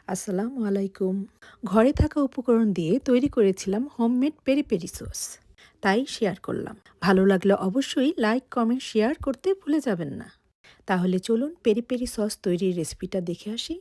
আসসালামু আলাইকুম। ঘরে থাকা উপকরণ দিয়ে তৈরি করেছিলাম হোমমেড পেরি পেরি সস। তাই শেয়ার করলাম। ভালো লাগলে অবশ্যই লাইক, কমেন্ট, শেয়ার করতে ভুলে যাবেন না। তাহলে চলুন পেরি পেরি সস তৈরির রেসিপিটা দেখে আসি।